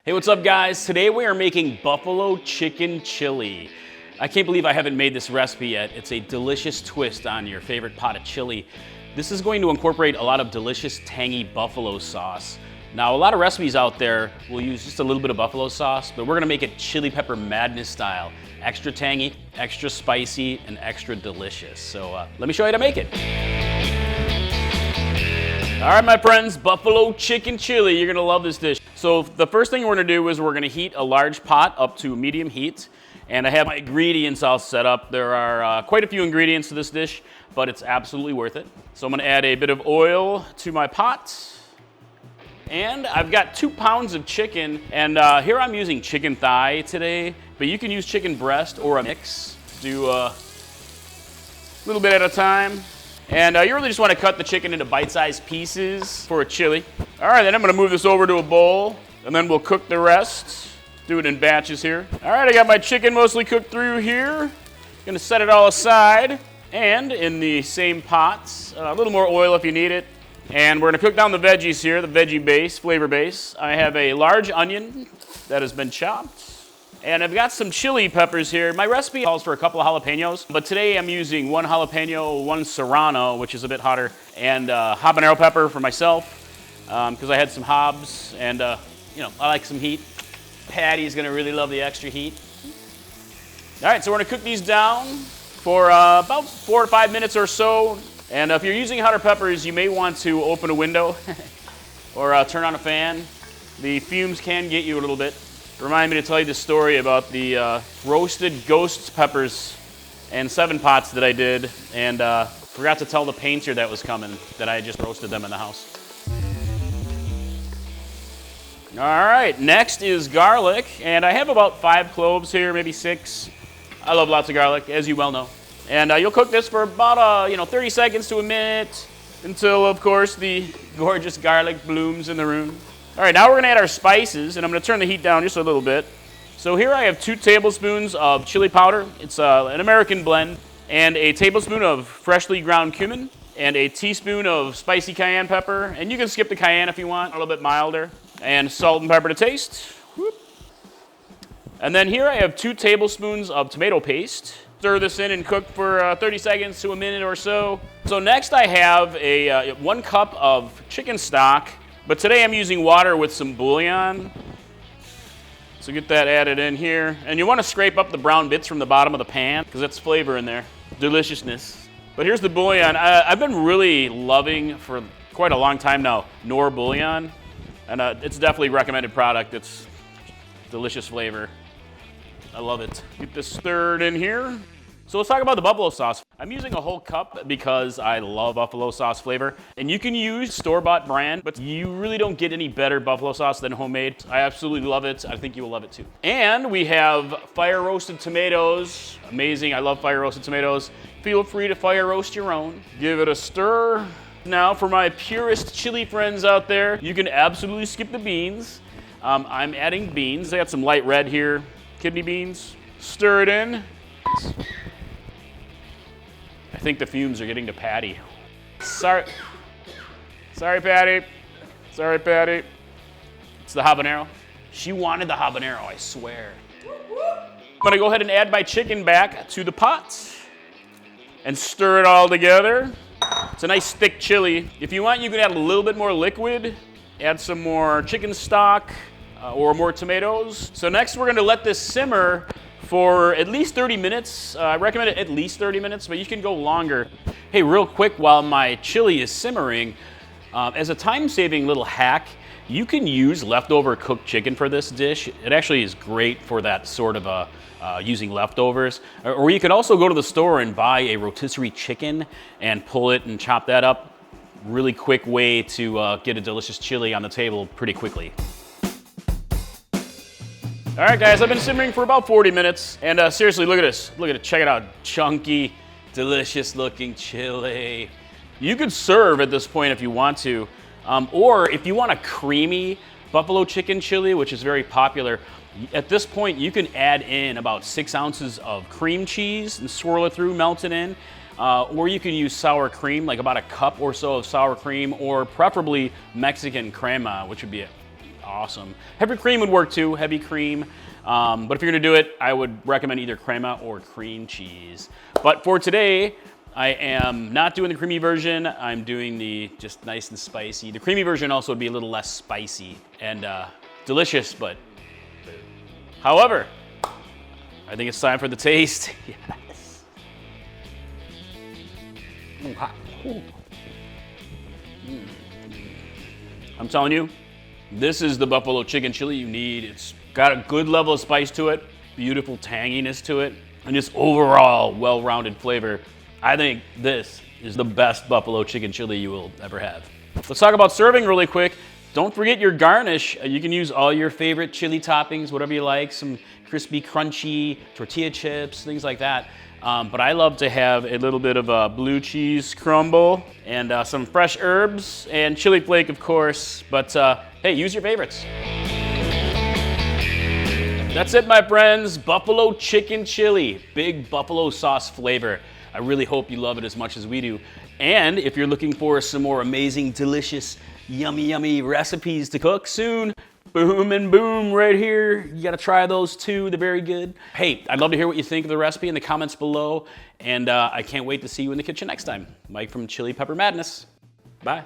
Hey, what's up guys? Today we are making buffalo chicken chili. I can't believe I haven't made this recipe yet. It's a delicious twist on your favorite pot of chili. This is going to incorporate a lot of delicious tangy buffalo sauce. Now, a lot of recipes out there will use just a little bit of buffalo sauce, but we're gonna make it chili pepper madness style. Extra tangy, extra spicy, and extra delicious. So let me show you how to make it. All right, my friends, buffalo chicken chili. You're gonna love this dish. So the first thing we're gonna do is we're gonna heat a large pot up to medium heat. And I have my ingredients all set up. There are quite a few ingredients to this dish, but it's absolutely worth it. So I'm gonna add a bit of oil to my pot. And I've got 2 pounds of chicken, and here I'm using chicken thigh today, but you can use chicken breast or a mix. Do a little bit at a time. And you really just want to cut the chicken into bite-sized pieces for a chili. All right, then I'm going to move this over to a bowl, and then we'll cook the rest. Do it in batches here. All right, I got my chicken mostly cooked through here. Going to set it all aside, and in the same pots, a little more oil if you need it. And we're going to cook down the veggies here, the veggie base, flavor base. I have a large onion that has been chopped. And I've got some chili peppers here. My recipe calls for a couple of jalapenos, but today I'm using 1 jalapeno, 1 serrano, which is a bit hotter, and habanero pepper for myself, because I had some hobs, and you know, I like some heat. Patty's gonna really love the extra heat. All right, so we're gonna cook these down for about 4 to 5 minutes or so. And if you're using hotter peppers, you may want to open a window or turn on a fan. The fumes can get you a little bit. Remind me to tell you the story about the roasted ghost peppers and 7 pots that I did, and forgot to tell the painter that was coming that I just roasted them in the house. All right, next is garlic, and I have about 5 cloves here, maybe 6. I love lots of garlic, as you well know. And you'll cook this for about 30 seconds to a minute until, of course, the gorgeous garlic blooms in the room. All right, now we're gonna add our spices, and I'm gonna turn the heat down just a little bit. So here I have 2 tablespoons of chili powder. It's an American blend, and a tablespoon of freshly ground cumin, and a teaspoon of spicy cayenne pepper. And you can skip the cayenne if you want, a little bit milder. And salt and pepper to taste. Whoop. And then here I have 2 tablespoons of tomato paste. Stir this in and cook for 30 seconds to a minute or so. So next I have a 1 cup of chicken stock. But today I'm using water with some bouillon. So get that added in here. And you want to scrape up the brown bits from the bottom of the pan because that's flavor in there, deliciousness. But here's the bouillon. I've been really loving for quite a long time now Knorr bouillon. And it's definitely a recommended product. It's delicious flavor. I love it. Get this stirred in here. So let's talk about the buffalo sauce. I'm using a whole cup because I love buffalo sauce flavor. And you can use store-bought brand, but you really don't get any better buffalo sauce than homemade. I absolutely love it. I think you will love it too. And we have fire-roasted tomatoes. Amazing, I love fire-roasted tomatoes. Feel free to fire roast your own. Give it a stir. Now for my purist chili friends out there, you can absolutely skip the beans. I'm adding beans. I got some light red here, kidney beans. Stir it in. I think the fumes are getting to Patty. Sorry, Patty. Sorry, Patty. It's the habanero. She wanted the habanero, I swear. I'm gonna go ahead and add my chicken back to the pot and stir it all together. It's a nice thick chili. If you want, you can add a little bit more liquid, add some more chicken stock or more tomatoes. So next we're gonna let this simmer for at least 30 minutes. I recommend it at least 30 minutes, but you can go longer. Hey, real quick, while my chili is simmering, as a time-saving little hack, you can use leftover cooked chicken for this dish. It actually is great for that sort of using leftovers. Or you can also go to the store and buy a rotisserie chicken and pull it and chop that up. Really quick way to get a delicious chili on the table pretty quickly. All right, guys, I've been simmering for about 40 minutes. And seriously, look at this. Look at it, check it out. Chunky, delicious looking chili. You could serve at this point if you want to. Or if you want a creamy buffalo chicken chili, which is very popular, at this point you can add in about 6 ounces of cream cheese and swirl it through, melt it in. Or you can use sour cream, like about a cup or so of sour cream, or preferably Mexican crema, which would be awesome. Heavy cream would work too, heavy cream. But if you're gonna do it, I would recommend either crema or cream cheese. But for today, I am not doing the creamy version. I'm doing the just nice and spicy. The creamy version also would be a little less spicy and delicious, but however, I think it's time for the taste. Yes. Ooh, hot. Ooh. I'm telling you, this is the buffalo chicken chili you need. It's got a good level of spice to it, beautiful tanginess to it, and just overall well-rounded flavor. I think this is the best buffalo chicken chili you will ever have. Let's talk about serving really quick. Don't forget your garnish. You can use all your favorite chili toppings, whatever you like, some crispy, crunchy tortilla chips, things like that. But I love to have a little bit of a blue cheese crumble and some fresh herbs and chili flake, of course. But hey, use your favorites. That's it, my friends. Buffalo chicken chili, big buffalo sauce flavor. I really hope you love it as much as we do. And if you're looking for some more amazing, delicious, yummy, yummy recipes to cook soon, boom and boom right here. You gotta try those too, they're very good. Hey, I'd love to hear what you think of the recipe in the comments below. And I can't wait to see you in the kitchen next time. Mike from Chili Pepper Madness. Bye.